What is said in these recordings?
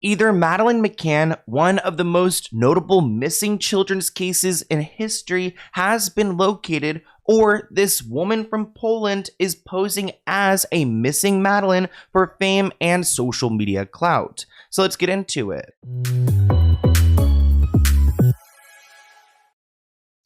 Either Madeleine McCann, one of the most notable missing children's cases in history, has been located, or this woman from Poland is posing as a missing Madeleine for fame and social media clout. So let's get into it.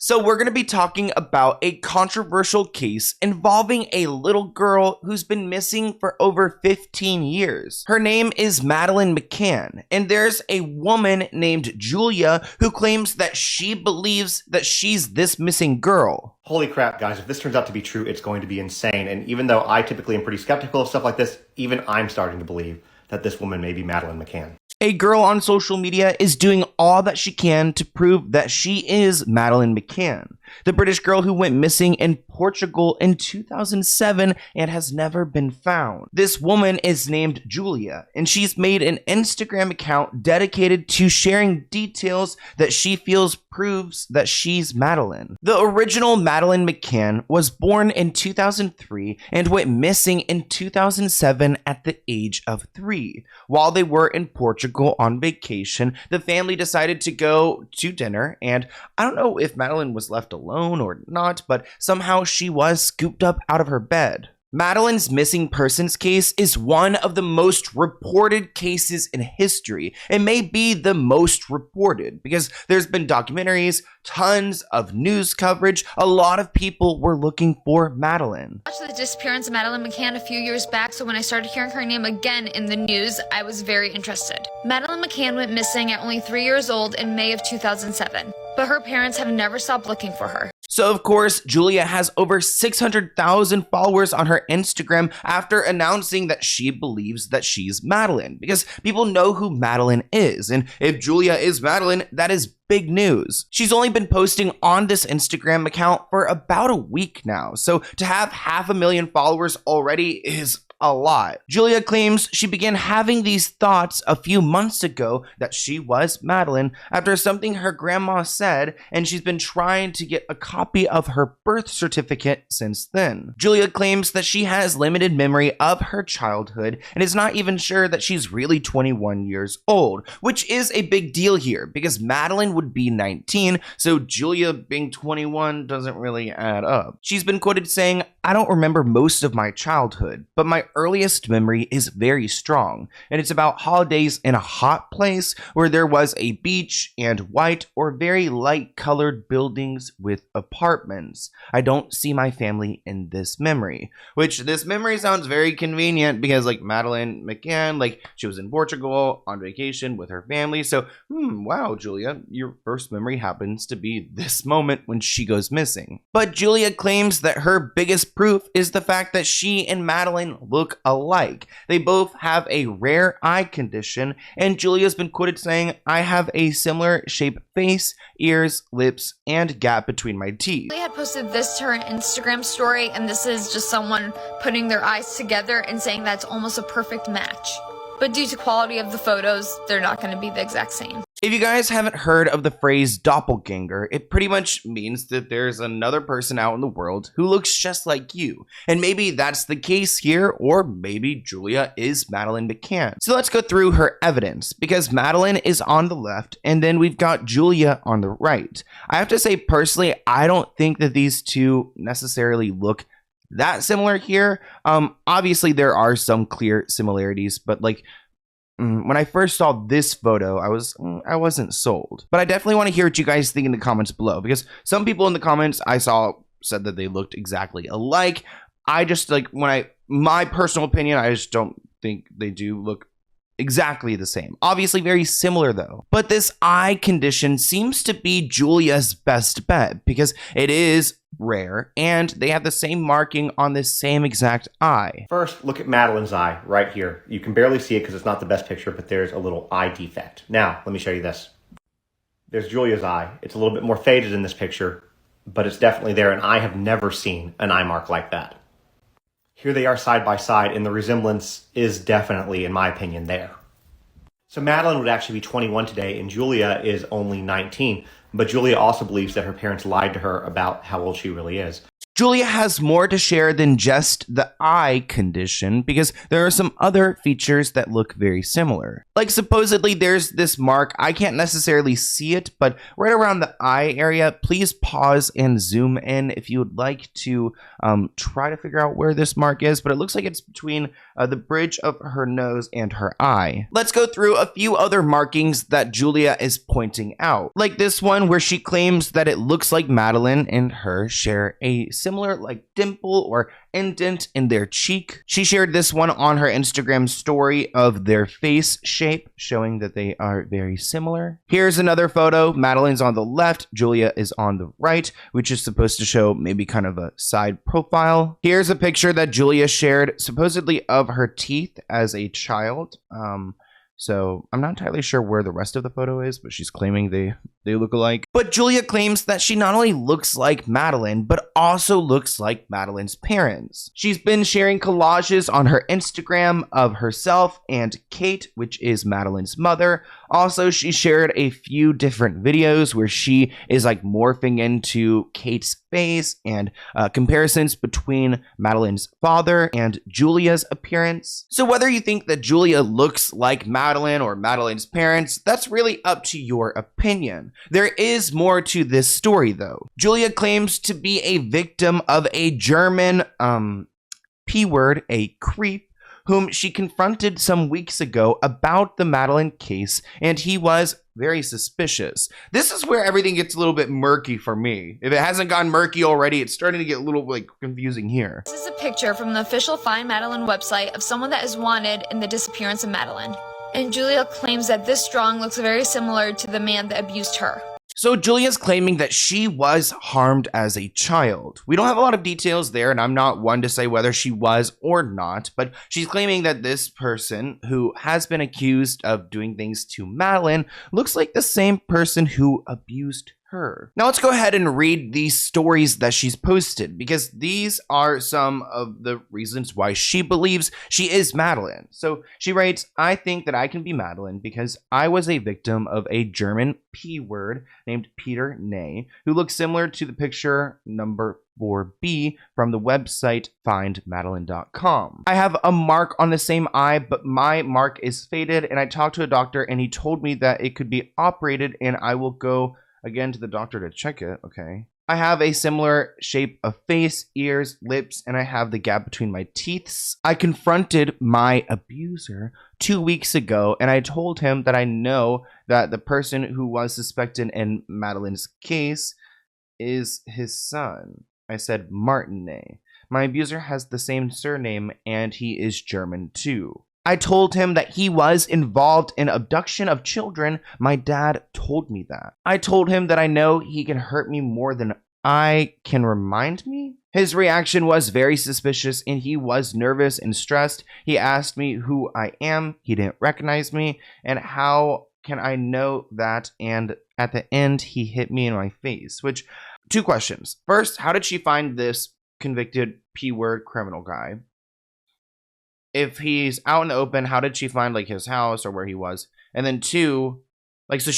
So we're going to be talking about a controversial case involving a little girl who's been missing for over 15 years. Her name is Madeleine McCann, and there's a woman named Julia who claims that she believes that she's this missing girl. Holy crap, guys, if this turns out to be true, it's going to be insane. And even though I typically am pretty skeptical of stuff like this, even I'm starting to believe that this woman may be Madeleine McCann. A girl on social media is doing all that she can to prove that she is Madeleine McCann, the British girl who went missing in Portugal in 2007 and has never been found. This woman is named Julia, and she's made an Instagram account dedicated to sharing details that she feels proves that she's Madeleine. The original Madeleine McCann was born in 2003 and went missing in 2007 at the age of 3. While they were in Portugal on vacation, the family decided to go to dinner, and I don't know if Madeleine was left alone or not, but somehow she was scooped up out of her bed. Madeleine's missing persons case is one of the most reported cases in history. It may be the most reported because there's been documentaries, tons of news coverage. A lot of people were looking for Madeleine. I watched the disappearance of Madeleine McCann a few years back, so when I started hearing her name again in the news, I was very interested. Madeleine McCann went missing at only 3 years old in May of 2007, but her parents have never stopped looking for her. So of course, Julia has over 600,000 followers on her Instagram after announcing that she believes that she's Madeleine, because people know who Madeleine is, and if Julia is Madeleine, that is big news. She's only been posting on this Instagram account for about a week now, so to have 500,000 followers already is a lot. Julia claims she began having these thoughts a few months ago that she was Madeleine after something her grandma said, and she's been trying to get a copy of her birth certificate since then. Julia claims that she has limited memory of her childhood and is not even sure that she's really 21 years old, which is a big deal here because Madeleine would be 19, so Julia being 21 doesn't really add up. She's been quoted saying, "I don't remember most of my childhood, but my earliest memory is very strong, and it's about holidays in a hot place where there was a beach and white or very light colored buildings with apartments. I don't see my family in this memory," which this memory sounds very convenient because like Madeleine McCann, like she was in Portugal on vacation with her family. So, wow, Julia, your first memory happens to be this moment when she goes missing. But Julia claims that her biggest proof is the fact that she and Madeleine look alike. They both have a rare eye condition, and Julia's been quoted saying, "I have a similar shaped face, ears, lips, and gap between my teeth." They had posted this to her Instagram story, and this is just someone putting their eyes together and saying that's almost a perfect match. But due to quality of the photos, they're not going to be the exact same. If you guys haven't heard of the phrase doppelganger, it pretty much means that there's another person out in the world who looks just like you. And maybe that's the case here, or maybe Julia is Madeleine McCann. So let's go through her evidence, because Madeleine is on the left, and then we've got Julia on the right. I have to say, personally, I don't think that these two necessarily look that similar here. Obviously, there are some clear similarities, but like, when I first saw this photo, I wasn't sold. But I definitely want to hear what you guys think in the comments below, because some people in the comments I saw said that they looked exactly alike. I just my personal opinion, I just don't think they do look exactly the same. Obviously very similar though. But this eye condition seems to be Julia's best bet because it is rare and they have the same marking on the same exact eye. First, look at Madeleine's eye right here. You can barely see it because it's not the best picture, but there's a little eye defect. Now, let me show you this. There's Julia's eye. It's a little bit more faded in this picture, but it's definitely there, and I have never seen an eye mark like that. Here they are side by side, and the resemblance is definitely, in my opinion, there. So Madeleine would actually be 21 today, and Julia is only 19. But Julia also believes that her parents lied to her about how old she really is. Julia has more to share than just the eye condition because there are some other features that look very similar. Like supposedly there's this mark, I can't necessarily see it, but right around the eye area. Please pause and zoom in if you would like to try to figure out where this mark is, but it looks like it's between the bridge of her nose and her eye. Let's go through a few other markings that Julia is pointing out, like this one where she claims that it looks like Madeleine and her share a similar like dimple or indent in their cheek. She shared this one on her Instagram story of their face shape, showing that they are very similar. Here's another photo. Madeleine's on the left, Julia is on the right, which is supposed to show maybe kind of a side profile. Here's a picture that Julia shared, supposedly of her teeth as a child. So I'm not entirely sure where the rest of the photo is, but she's claiming they look alike. But Julia claims that she not only looks like Madeleine, but also looks like Madeleine's parents. She's been sharing collages on her Instagram of herself and Kate, which is Madeleine's mother. Also, she shared a few different videos where she is like morphing into Kate's face and comparisons between Madeleine's father and Julia's appearance. So whether you think that Julia looks like Madeleine or Madeleine's parents, that's really up to your opinion. There is more to this story though. Julia claims to be a victim of a German P-word, a creep, whom she confronted some weeks ago about the Madeleine case, and he was very suspicious. This is where everything gets a little bit murky for me. If it hasn't gotten murky already, it's starting to get a little like confusing here. This is a picture from the official Find Madeleine website of someone that is wanted in the disappearance of Madeleine. And Julia claims that this drawing looks very similar to the man that abused her. So Julia's claiming that she was harmed as a child. We don't have a lot of details there, and I'm not one to say whether she was or not, but she's claiming that this person who has been accused of doing things to Madeleine looks like the same person who abused her. Now let's go ahead and read these stories that she's posted, because these are some of the reasons why she believes she is Madeleine. So she writes, I think that I can be Madeleine because I was a victim of a German P-word named Peter Ney, who looks similar to the picture number 4B from the website findmadeleine.com. I have a mark on the same eye, but my mark is faded, and I talked to a doctor and he told me that it could be operated and I will go again to the doctor to check it. Okay. I have a similar shape of face, ears, lips, and I have the gap between my teeth. I confronted my abuser 2 weeks ago, and I told him that I know that the person who was suspected in Madeleine's case is his son. I said Martinet. My abuser has the same surname, and he is German too. I told him that he was involved in abduction of children. My dad told me that. I told him that I know he can hurt me more than I can remind me. His reaction was very suspicious and he was nervous and stressed. He asked me who I am. He didn't recognize me. And how can I know that? And at the end, he hit me in my face. Which, two questions. First, how did she find this convicted P-word criminal guy? If he's out in the open, how did she find like his house or where he was? And then two, like, so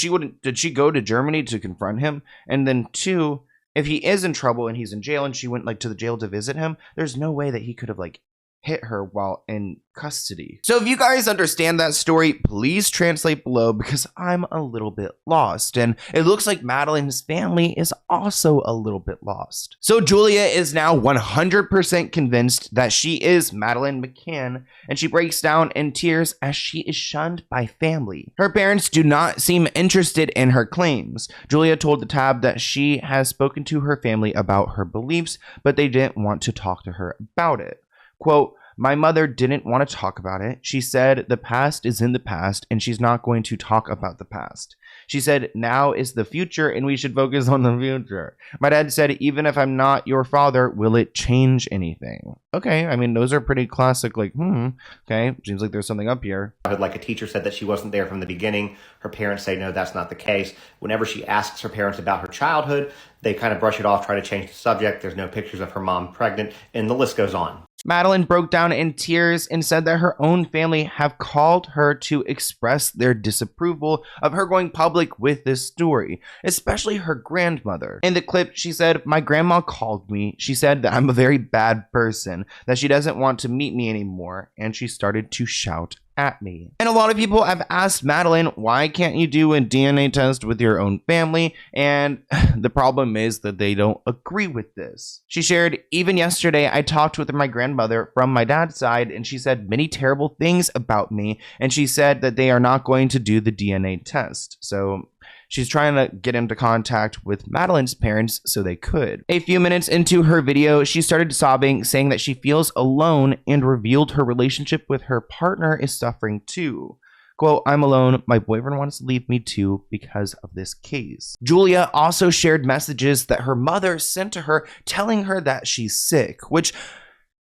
did she go to Germany to confront him? And then two, if he is in trouble and he's in jail and she went like to the jail to visit him, there's no way that he could have like hit her while in custody. So if you guys understand that story, please translate below because I'm a little bit lost. And it looks like Madeleine's family is also a little bit lost. So Julia is now 100% convinced that she is Madeleine McCann, and she breaks down in tears as she is shunned by family. Her parents do not seem interested in her claims. Julia told the tab that she has spoken to her family about her beliefs, but they didn't want to talk to her about it. Quote, my mother didn't want to talk about it. She said the past is in the past and she's not going to talk about the past. She said now is the future and we should focus on the future. My dad said, even if I'm not your father, will it change anything? Okay, I mean, those are pretty classic, like, okay, seems like there's something up here. Like a teacher said that she wasn't there from the beginning. Her parents say, no, that's not the case. Whenever she asks her parents about her childhood, they kind of brush it off, try to change the subject. There's no pictures of her mom pregnant, and the list goes on. Madeleine broke down in tears and said that her own family have called her to express their disapproval of her going public with this story, especially her grandmother. In the clip, she said, "My grandma called me. She said that I'm a very bad person, that she doesn't want to meet me anymore, and she started to shout at me." And a lot of people have asked Madeleine, why can't you do a DNA test with your own family? And the problem is that they don't agree with this. She shared, "Even yesterday, I talked with my grandmother from my dad's side, and she said many terrible things about me, and she said that they are not going to do the DNA test." So she's trying to get into contact with Madeleine's parents so they could. A few minutes into her video, she started sobbing, saying that she feels alone and revealed her relationship with her partner is suffering too. Quote, "I'm alone. My boyfriend wants to leave me too because of this case." Julia also shared messages that her mother sent to her telling her that she's sick, which,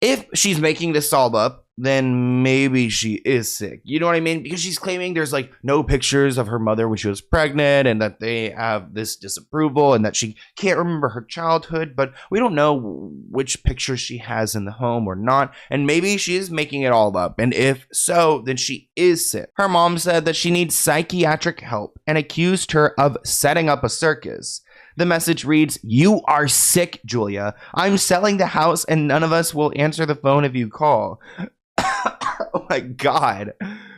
if she's making this all up, then maybe she is sick. You know what I mean? Because she's claiming there's like no pictures of her mother when she was pregnant, and that they have this disapproval, and that she can't remember her childhood, but we don't know which pictures she has in the home or not. And maybe she is making it all up. And if so, then she is sick. Her mom said that she needs psychiatric help and accused her of setting up a circus. The message reads, "You are sick, Julia. I'm selling the house and none of us will answer the phone if you call." Oh my God.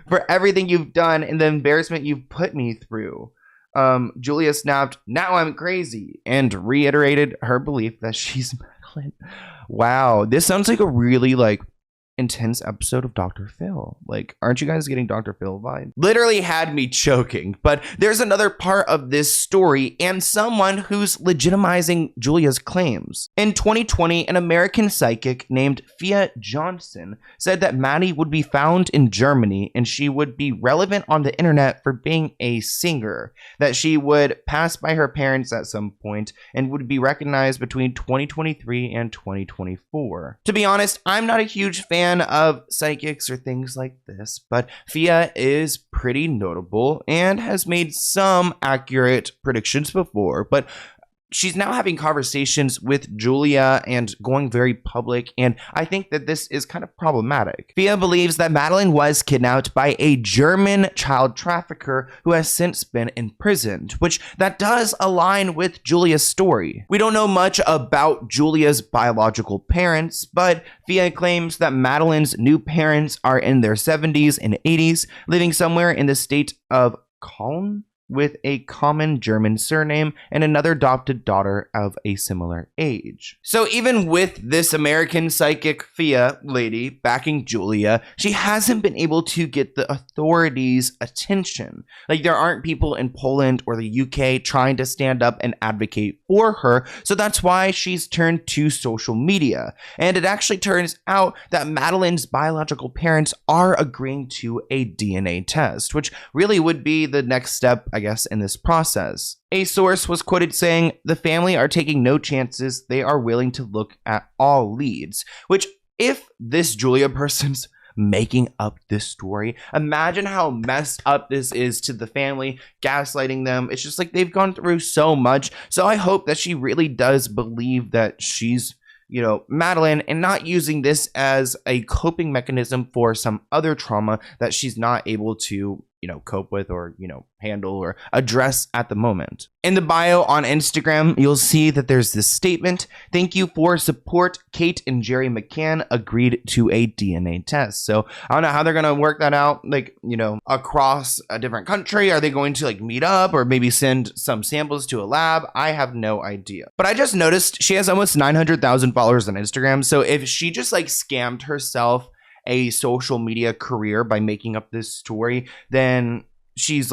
For everything you've done and the embarrassment you've put me through. Julia snapped, "Now I'm crazy," and reiterated her belief that she's Madeleine. Wow. This sounds like a really intense episode of Dr. Phil. Aren't you guys getting Dr. Phil vibe? Literally had me choking. But there's another part of this story and someone who's legitimizing Julia's claims. In 2020, an American psychic named Fia Johnson said that Maddie would be found in Germany and she would be relevant on the internet for being a singer, that she would pass by her parents at some point and would be recognized between 2023 and 2024. To be honest, I'm not a huge fan of psychics or things like this, but Fia is pretty notable and has made some accurate predictions before, but she's now having conversations with Julia and going very public, and I think that this is kind of problematic. Fia believes that Madeleine was kidnapped by a German child trafficker who has since been imprisoned, which that does align with Julia's story. We don't know much about Julia's biological parents, but Fia claims that Madeleine's new parents are in their 70s and 80s, living somewhere in the state of Cologne, with a common German surname and another adopted daughter of a similar age. So even with this American psychic Fia lady backing Julia, she hasn't been able to get the authorities' attention. There aren't people in Poland or the UK trying to stand up and advocate for her, so that's why she's turned to social media. And it actually turns out that Madeleine's biological parents are agreeing to a DNA test, which really would be the next step, I guess, in this process. A source was quoted saying, "The family are taking no chances. They are willing to look at all leads," which, if this Julia person's making up this story, imagine how messed up this is to the family, gaslighting them. It's just they've gone through so much. So I hope that she really does believe that she's Madeleine, and not using this as a coping mechanism for some other trauma that she's not able to, cope with or, handle or address at the moment. In the bio on Instagram, you'll see that there's this statement: "Thank you for support. Kate and Jerry McCann agreed to a DNA test." So I don't know how they're going to work that out, across a different country. Are they going to meet up or maybe send some samples to a lab? I have no idea. But I just noticed she has almost 900,000 followers on Instagram. So if she just scammed herself a social media career by making up this story, then she's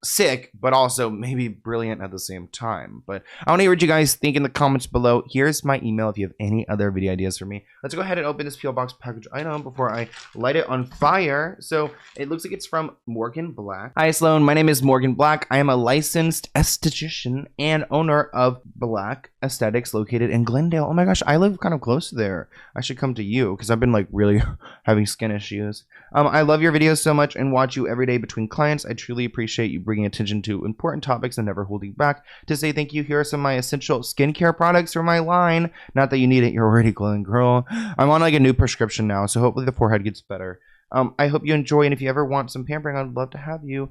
sick, but also maybe brilliant at the same time. But I want to hear what you guys think in the comments below. Here's my email if you have any other video ideas for me. Let's go ahead and open this P.O. Box package item before I light it on fire. So it looks like it's from Morgan Black. Hi, Sloan. My name is Morgan Black. I am a licensed esthetician and owner of Black Aesthetics located in Glendale. Oh my gosh, I live kind of close to there. I should come to you because I've been really having skin issues. I love your videos so much and watch you every day between clients. I truly appreciate you bringing bringing attention to important topics and never holding back. To say thank you, here are some of my essential skincare products from my line. Not that you need it, you're already glowing, girl. I'm on like a new prescription now, so hopefully the forehead gets better. I hope you enjoy, and if you ever want some pampering, I'd love to have you.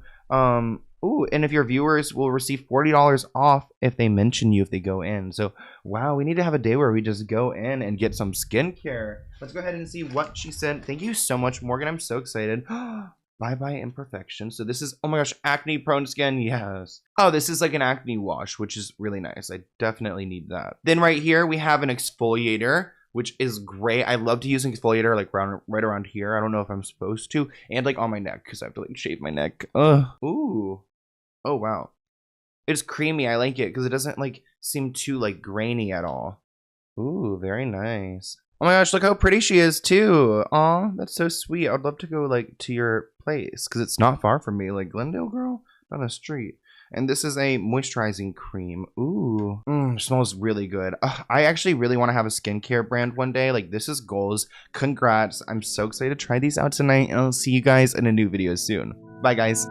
Ooh, and if your viewers will receive $40 off if they mention you if they go in. So, wow, we need to have a day where we just go in and get some skincare. Let's go ahead and see what she said. Thank you so much, Morgan. I'm so excited. Bye-bye imperfection. So this is, oh my gosh, acne-prone skin. Yes. Oh, this is like an acne wash, which is really nice. I definitely need that. Then right here, we have an exfoliator, which is great. I love to use an exfoliator like right around here. I don't know if I'm supposed to. And like on my neck, because I have to like shave my neck. Ooh. Oh, wow. It's creamy. I like it because it doesn't like seem too like grainy at all. Ooh, very nice. Oh my gosh, look how pretty she is too. Aw, that's so sweet. I'd love to go like to your place because it's not far from me. Like Glendale, girl, down the street. And this is a moisturizing cream. Ooh, smells really good. I actually really want to have a skincare brand one day. Like, this is goals. Congrats. I'm so excited to try these out tonight. And I'll see you guys in a new video soon. Bye, guys.